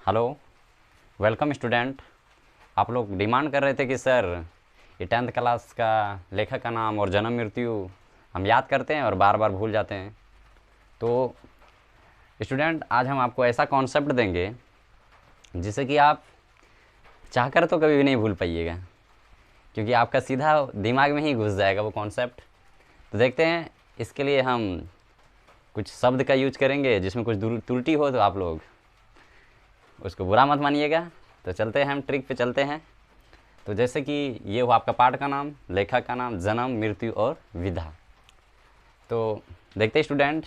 Hello, welcome student. आप लोग demand कर रहे थे कि सर ये 10th क्लास का लेखक का नाम और जन्म मृत्यु हम याद करते हैं और बार बार भूल जाते हैं। तो स्टूडेंट, आज हम आपको ऐसा कॉन्सेप्ट देंगे जिसे कि आप चाहकर तो कभी भी नहीं भूल पाइएगा, क्योंकि आपका सीधा दिमाग में ही घुस जाएगा वो कॉन्सेप्ट। तो देखते हैं, इसके लिए हम कुछ शब्द का यूज करेंगे जिसमें कुछ त्रुटि हो तो आप लोग उसको बुरा मत मानिएगा। तो चलते हैं, हम ट्रिक पे चलते हैं। तो जैसे कि ये हुआ आपका पाठ का नाम, लेखक का नाम, जन्म, मृत्यु और विधा। तो देखते हैं स्टूडेंट,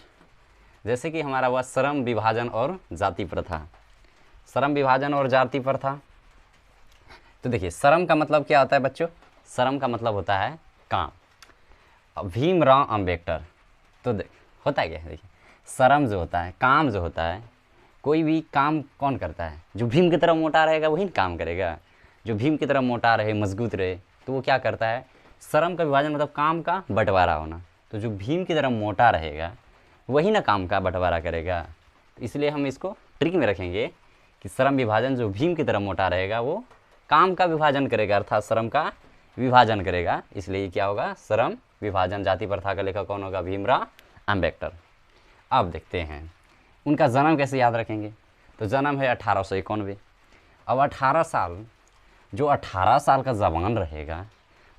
जैसे कि हमारा हुआ श्रम विभाजन और जाति प्रथा। श्रम विभाजन और जाति प्रथा। तो देखिए, श्रम का मतलब क्या होता है बच्चों? श्रम का मतलब होता है काम। भीमराव अम्बेडकर। तो होता है क्या? देखिए, श्रम जो होता है, काम जो होता है, कोई भी काम कौन करता है? जो भीम की तरह मोटा रहेगा वही काम करेगा। जो भीम की तरह मोटा रहे, मजबूत रहे, तो वो क्या करता है? श्रम का विभाजन मतलब काम का बंटवारा होना। तो जो भीम की तरह मोटा रहेगा वही ना काम का बंटवारा करेगा। तो इसलिए हम इसको ट्रिक में रखेंगे कि श्रम विभाजन, जो भीम की तरह मोटा रहेगा वो काम का विभाजन करेगा, अर्थात श्रम का विभाजन करेगा। इसलिए क्या होगा? श्रम विभाजन। जाति प्रथा का लेखक कौन होगा? भीमराव अम्बेडकर। अब देखते हैं उनका जन्म कैसे याद रखेंगे। तो जन्म है 1891। अब 18 साल, जो 18 साल का जवान रहेगा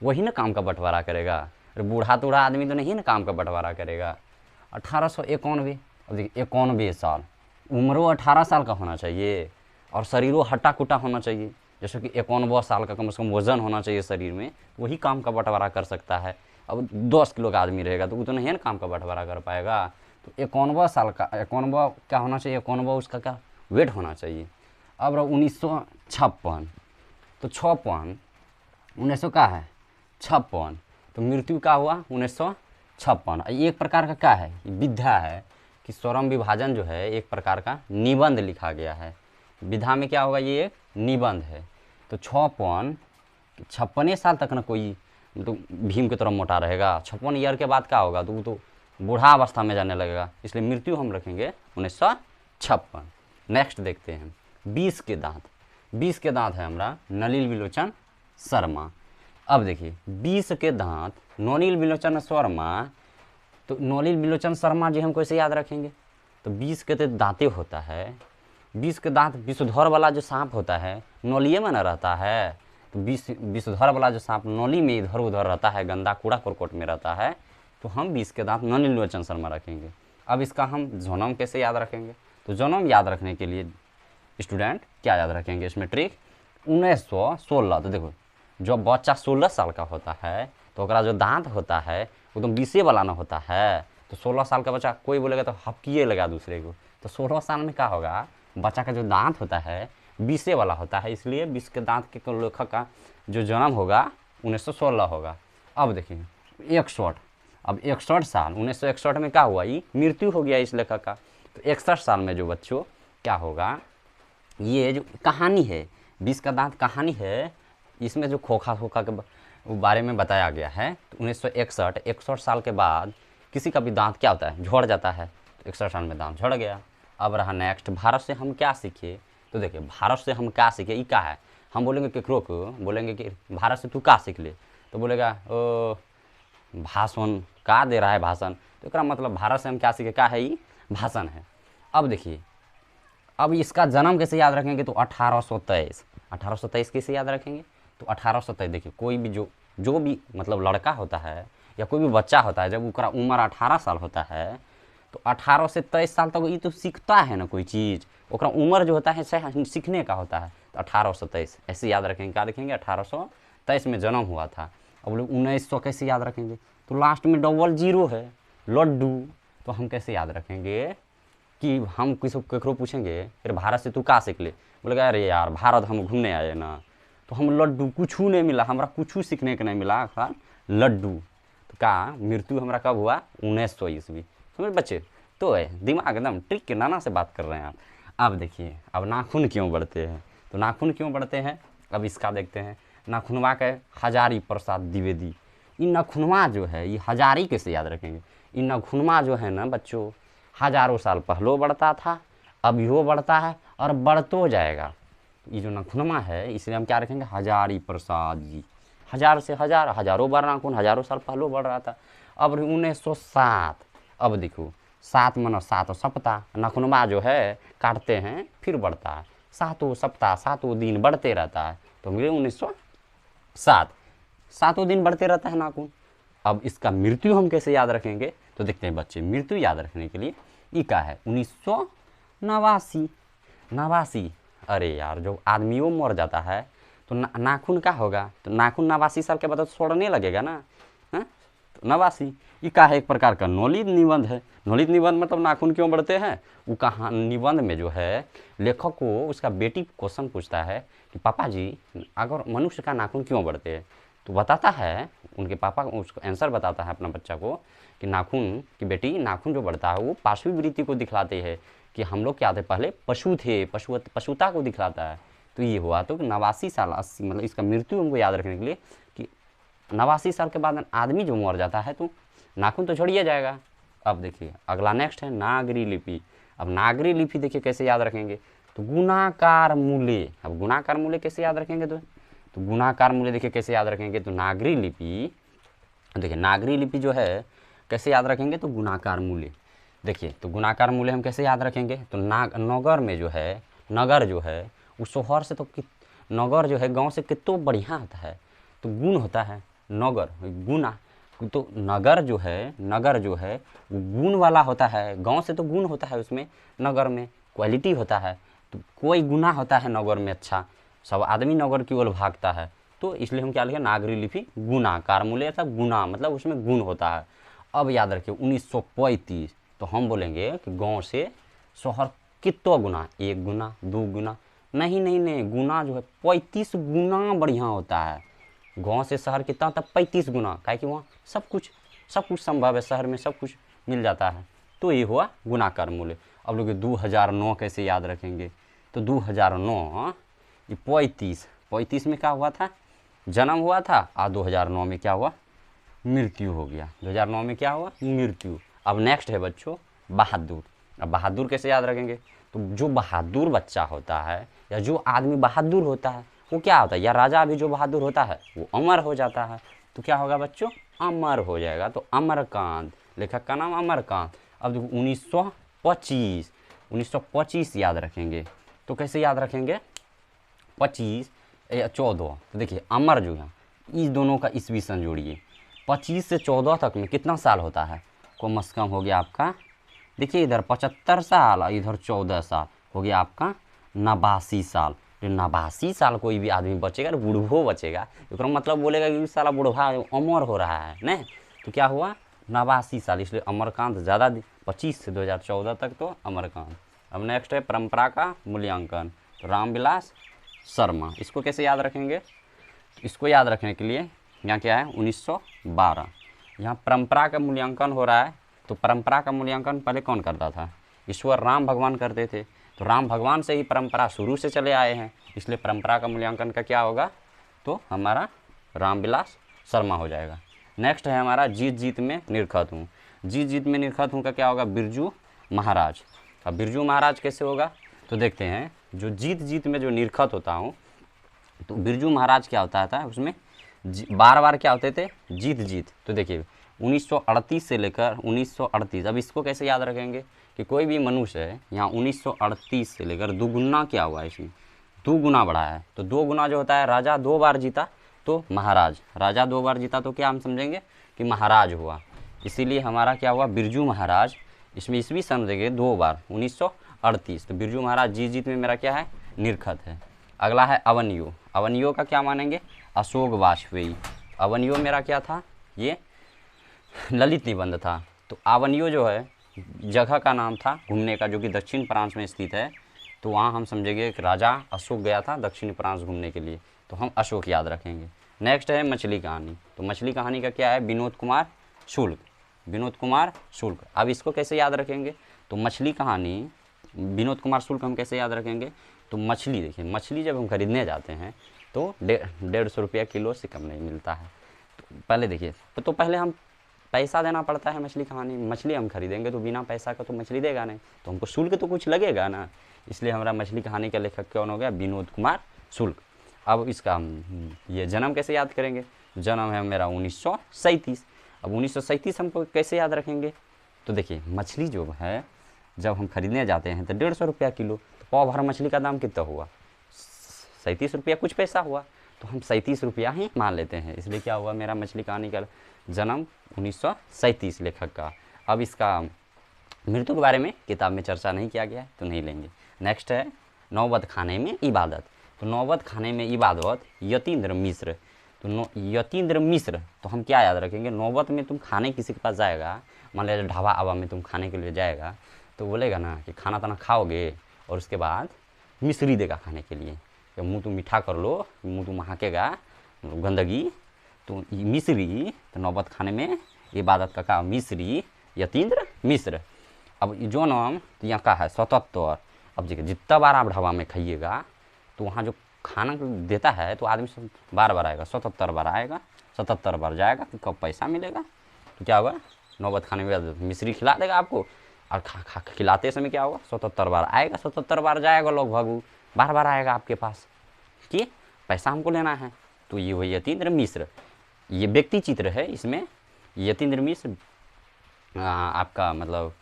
वही ना काम का बंटवारा करेगा। अरे बूढ़ा तूढ़ा आदमी तो नहीं ना काम का बंटवारा करेगा। 1891। अब देखिए, 91 साल, उम्र 18 साल का होना चाहिए और शरीरों हट्टा कुट्टा होना चाहिए। जैसे कि 91 साल का कम से कम वजन होना चाहिए शरीर में, वही काम का बंटवारा कर सकता है। अब 10 किलो का आदमी रहेगा तो वो तो नहीं है ना काम का बंटवारा कर पाएगा। तो 91 साल का, 91 क्या होना चाहिए? 91 उसका क्या वेट होना चाहिए। अब रहा 1956। तो 56, 1900 का है 56, तो मृत्यु का हुआ 1956। एक प्रकार का क्या है? विधा है कि श्रम विभाजन जो है एक प्रकार का निबंध लिखा गया है। विधा में क्या होगा? ये एक निबंध है। तो 56 साल तक ना कोई तो भीम की तरह मोटा रहेगा। 56 ईयर के बाद क्या होगा? तो वो तो बूढ़ा अवस्था में जाने लगेगा। इसलिए मृत्यु हम रखेंगे 1956। नेक्स्ट देखते हैं 20 के दांत। 20 के दांत है हमारा नलिनी विलोचन शर्मा। अब देखिए, 20 के दांत नलिनी विलोचन शर्मा। तो नलिनी विलोचन शर्मा जी हम कैसे याद रखेंगे? तो 20 के तो दांते होता है। 20 के दांत, विषधर वाला जो सांप होता है नलिये में न रहता है। तो विषधर वाला जो सांप नली में इधर उधर रहता है, गंदा कूड़ा करकट में रहता है, तो हम 20 के दांत नलिनी विलोचन शर्मा रखेंगे। अब इसका हम जन्म कैसे याद रखेंगे? तो जन्म याद रखने के लिए स्टूडेंट क्या याद रखेंगे इसमें ट्रिक? 1916। तो देखो, जब बच्चा 16 साल का होता है तो ओकरा जो दांत होता है वो तो 20 वाला ना होता है। तो 16 साल का बच्चा कोई बोलेगा तो हपकिए लगा दूसरे को। तो 16 साल में क्या होगा? बच्चा का जो दांत होता है 20 वाला होता है। इसलिए 20 के दांत के लेखक का जो जन्म होगा 1916 होगा। अब देखिए 61। अब 61 साल, 1961 में क्या हुआ? ये मृत्यु हो गया इस लेखक का। तो 61 साल में जो बच्चों क्या होगा? ये जो कहानी है 20 का दांत कहानी है, इसमें जो खोखा खोखा के बारे में बताया गया है। तो 1961, 61 साल के बाद किसी का भी दांत क्या होता है? झड़ जाता है। तो 61 साल में दांत झड़ गया। अब रहा नेक्स्ट, भारत से हम क्या सीखे? तो देखिए, भारत से हम क्या सीखे? ये क्या है? हम बोलेंगे केकरो को, बोलेंगे कि भारत से तू क्या सीख ले? तो बोलेगा ओ भाषण का दे रहा है भाषण। तो इसका मतलब भारत से हम क्या सीखे? क्या है? ये भाषण है। अब देखिए, अब इसका जन्म कैसे याद रखेंगे? तो 1823। 1823 कैसे याद रखेंगे? तो 1823, देखिए कोई भी जो भी मतलब लड़का होता है या कोई भी बच्चा होता है, जब उसका उम्र 18 साल होता है तो 18 से 23 साल तक ये तो सीखता है ना कोई चीज़। ओकरा उम्र जो होता है सीखने का होता है। तो 1823 ऐसे याद रखेंगे। क्या रखेंगे? 1823 में जन्म हुआ था। अब लोग 1900 कैसे याद रखेंगे? तो लास्ट में डबल जीरो है, लड्डू। तो हम कैसे याद रखेंगे कि हम किसी केकरो पूछेंगे फिर भारत से तू का सीख ले? बोलेगा अरे यार भारत हम घूमने आए ना, तो हम लड्डू, कुछ नहीं मिला हमरा, कुछ सीखने के नहीं मिला, खान लड्डू। तो का मृत्यु हमारा कब हुआ? 1900 ईस्वी। समझ बच्चे? तो है दिमाग एकदम ट्रिक के नाना से बात कर रहे हैं आप। अब देखिए, अब नाखून क्यों बढ़ते हैं? तो नाखून क्यों बढ़ते हैं अब इसका देखते हैं। नाखूनवा के हजारी प्रसाद द्विवेदी। ये नाखूनवा जो है ये हजारी कैसे याद रखेंगे? ये नाखूनवा जो है ना बच्चों, हजारों साल पहले बढ़ता था अब यो बढ़ता है और बढ़तो जाएगा। ये जो नाखूनमा है इसलिए हम क्या रखेंगे, हजारी प्रसाद जी। हजार से हजार, हजारों बार नाखून, हजारों साल पहले बढ़ रहा था। अब 1907, अब देखो 7 मन 7 सप्ताह, नाखूनमा जो है काटते हैं फिर बढ़ता है, 7 सप्ताह 7 दिन बढ़ते रहता है, तो मिले 1907, 7 दिन बढ़ते रहता है नाखून। अब इसका मृत्यु हम कैसे याद रखेंगे, तो देखते हैं बच्चे, मृत्यु याद रखने के लिए ई का है 1989, 89। अरे यार जो आदमियों मर जाता है तो नाखून का होगा, तो नाखून 89 साल के बाद तो छोड़ने लगेगा ना, हाँ? तो 89 ये का है, एक प्रकार का नवलित निबंध है। नवलित निबंध मतलब नाखून क्यों बढ़ते हैं, वो कहा निबंध में जो है लेखक को उसका बेटी क्वेश्चन पूछता है कि पापा जी अगर मनुष्य का नाखून क्यों बढ़ते हैं, तो बताता है उनके पापा उसको आंसर बताता है अपना बच्चा को कि नाखून की बेटी, नाखून जो बढ़ता है वो पाशवी वृत्ति को दिखलाते हैं कि हम लोग क्या थे पहले पशु थे, पशुता को दिखलाता है। तो ये हुआ तो 89 साल 80, मतलब इसका मृत्यु हमको याद रखने के लिए कि 89 साल के बाद आदमी जो मर जाता है तो नाखून तो छोड़िए जाएगा। अब देखिए अगला नेक्स्ट है नागरी लिपि। अब नागरी लिपि देखिए कैसे याद रखेंगे, तो गुणाकार मूल्य। अब गुणाकार मूल्य कैसे याद रखेंगे, तो गुणाकार मूल्य देखिए कैसे याद रखेंगे, तो नागरी लिपि, देखिए नागरी लिपि जो है कैसे याद रखेंगे, तो गुणाकार मूल्य। देखिए तो गुणाकार मूल्य हम कैसे याद रखेंगे, तो नगर में जो है, नगर जो है उस शहर से तो नगर जो है गांव से कितना बढ़िया होता है, तो गुण होता है नगर, गुना, तो नगर जो है, नगर जो है वो गुण वाला होता है, गांव से तो गुण होता है उसमें, नगर में क्वालिटी होता है, तो कोई गुना होता है नगर में अच्छा, सब आदमी नगर की ओर भागता है, तो इसलिए हम क्या लिखे नागरी लिपि गुणाकार मूल्य था, गुना मतलब उसमें गुण होता है। अब याद रखिए 1935, तो हम बोलेंगे कि गांव से शहर कितना गुना, 1 गुना 2 गुना, नहीं नहीं नहीं, गुना जो है 35 गुना बढ़िया होता है। गांव से शहर कितना होता है, 35 गुना, काहे कि वहाँ सब कुछ संभव है, शहर में सब कुछ मिल जाता है, तो ये हुआ गुणाकार मूल्य। अब लोग 2009 कैसे याद रखेंगे, तो 2009 ये 35 में क्या हुआ था, जन्म हुआ था, और 2009 में क्या हुआ, मृत्यु हो गया। 2009 में क्या हुआ, मृत्यु। अब नेक्स्ट है बच्चों बहादुर। अब बहादुर कैसे याद रखेंगे, तो जो बहादुर बच्चा होता है या जो आदमी बहादुर होता है वो क्या होता है, या राजा भी जो बहादुर होता है वो अमर हो जाता है, तो क्या होगा बच्चों, अमर हो जाएगा। तो अमरकांत, लेखक का नाम अमरकांत। अब देखो 1925 याद रखेंगे, तो कैसे याद रखेंगे, 25 या 14, तो देखिए अमर जो है इस दोनों का ईस्वी सन जोड़िए, 25 से 14 तक में कितना साल होता है, कम से कम हो गया आपका, देखिए इधर 75 साल और इधर 14 साल, हो गया आपका 89 साल। जो 89 साल कोई भी आदमी बचेगा तो बूढ़ो बचेगा, तो मतलब बोलेगा कि साला बूढ़ा अमर हो रहा है न, तो क्या हुआ 89 साल, इसलिए अमरकांत ज़्यादा 25 से 2014 तक तो अमरकांत। अब नेक्स्ट है परंपरा का मूल्यांकन, तो रामविलास शर्मा। इसको कैसे याद रखेंगे, इसको याद रखने के लिए यहाँ क्या है 1912, यहाँ परंपरा का मूल्यांकन हो रहा है, तो परंपरा का मूल्यांकन पहले कौन करता था, ईश्वर राम भगवान करते थे, तो राम भगवान से ही परंपरा शुरू से चले आए हैं, इसलिए परंपरा का मूल्यांकन का क्या होगा, तो हमारा रामविलास शर्मा हो जाएगा। नेक्स्ट है हमारा जीत जीत में निरखत हूँ। जीत जीत में निरखत हूँ का क्या होगा, बिरजू महाराज। अब बिरजू महाराज कैसे होगा, तो देखते हैं जो जीत जीत में जो निरखत होता हूँ, तो बिरजू महाराज क्या होता था उसमें बार बार क्या होते थे, जीत जीत। तो देखिए 1938 से लेकर 1938, अब इसको कैसे याद रखेंगे कि कोई भी मनुष्य है यहाँ 1938 से लेकर दुगुना क्या हुआ है, इसमें 2 गुना बढ़ा है, तो 2 गुना जो होता है, राजा 2 बार जीता तो महाराज, राजा 2 बार जीता तो क्या हम समझेंगे कि महाराज हुआ, इसीलिए हमारा क्या हुआ बिरजू महाराज। इसमें ईस्वी सन देंगे 2 बार 1938, तो बिरजू महाराज जीत जीत में मेरा क्या है, निरखत है। अगला है अवनियो। अवनियो का क्या मानेंगे, अशोक वाजपेयी। अवनियो मेरा क्या था, ये ललित निबंध था। तो अवनियो जो है जगह का नाम था घूमने का, जो कि दक्षिण फ्रांस में स्थित है, तो वहाँ हम समझेंगे कि राजा अशोक गया था दक्षिण फ्रांस घूमने के लिए, तो हम अशोक याद रखेंगे। नेक्स्ट है मछली कहानी। तो मछली कहानी का क्या है, विनोद कुमार शुक्ल। विनोद कुमार शुक्ल। अब इसको कैसे याद रखेंगे, तो मछली कहानी विनोद कुमार शुक्ल हम कैसे याद रखेंगे, तो मछली देखिए, मछली जब हम खरीदने जाते हैं तो 150 रुपया किलो से कम नहीं मिलता है। तो पहले देखिए, तो पहले हम पैसा देना पड़ता है मछली खाने, मछली हम खरीदेंगे तो बिना पैसा का तो मछली देगा नहीं, तो हमको शुल्क तो कुछ लगेगा ना। इसलिए हमारा मछली कहानी का लेखक कौन हो गया, विनोद कुमार शुक्ल। अब इसका हम ये जन्म कैसे याद करेंगे, जन्म है मेरा 1937। अब 1937 हमको कैसे याद रखेंगे, तो देखिए मछली जो है जब हम खरीदने जाते हैं तो 150 रुपया किलो, तो पाव भर मछली का दाम कितना हुआ, 37 रुपया कुछ पैसा हुआ, तो हम 37 रुपया ही मान लेते हैं। इसलिए क्या हुआ, मेरा मछली कहानी का जन्म 1937 लेखक का। अब इसका मृत्यु के बारे में किताब में चर्चा नहीं किया गया है तो नहीं लेंगे। नेक्स्ट है नौबत खाने में इबादत। तो नौबत खाने में इबादत यतीन्द्र मिश्र। तो यतीन्द्र मिश्र, तो हम क्या याद रखेंगे, नौबत में तुम खाने किसी के पास जाएगा, मान लिया ढाबा आबा में तुम खाने के लिए जाएगा, तो बोलेगा ना कि खाना ताना खाओगे और उसके बाद मिश्री देगा खाने के लिए, या मुँह तुम मीठा कर लो, मुँह तुम महकेगा गंदगी, तो मिश्री, तो नौबत खाने में इबादत का मिश्री यतीन्द्र मिश्र। अब जो नाम तो यहाँ का है 77। अब देखिए जितना बार आप ढाबा में खाइएगा तो वहाँ जो खाना देता है तो आदमी सब बार बार आएगा, 77 बार आएगा, 77 बार जाएगा, तो कब पैसा मिलेगा, तो क्या होगा, नौबत खाने में मिश्री खिला देगा आपको, और खिलाते समय क्या होगा, 77 बार आएगा, 77 बार जाएगा, लोग भागू बार बार आएगा आपके पास कि पैसा हमको लेना है। तो ये वही यतीन्द्र मिश्र, ये व्यक्ति चित्र है। इसमें यतीन्द्र मिश्र आपका मतलब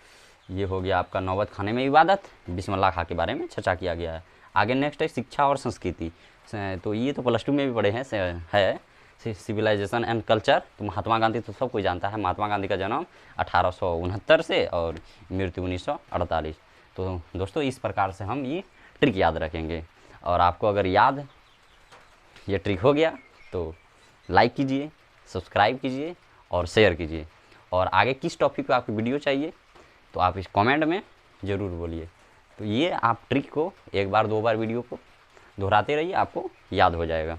ये हो गया आपका नौबत खाने में इबादत, बिस्मिल्लाह खां के बारे में चर्चा किया गया है। आगे नेक्स्ट है शिक्षा और संस्कृति। तो ये तो +2 में भी पढ़े हैं, है सिविलाइजेशन एंड कल्चर। तो महात्मा गांधी तो सब कोई जानता है, महात्मा गांधी का जन्म 1869 से और मृत्यु 1948। तो दोस्तों इस प्रकार से हम ये ट्रिक याद रखेंगे, और आपको अगर याद ये ट्रिक हो गया तो लाइक कीजिए, सब्सक्राइब कीजिए और शेयर कीजिए। और आगे किस टॉपिक पे आपकी वीडियो चाहिए तो आप इस कमेंट में ज़रूर बोलिए। तो ये आप ट्रिक को 1 बार 2 बार वीडियो को दोहराते रहिए, आपको याद हो जाएगा।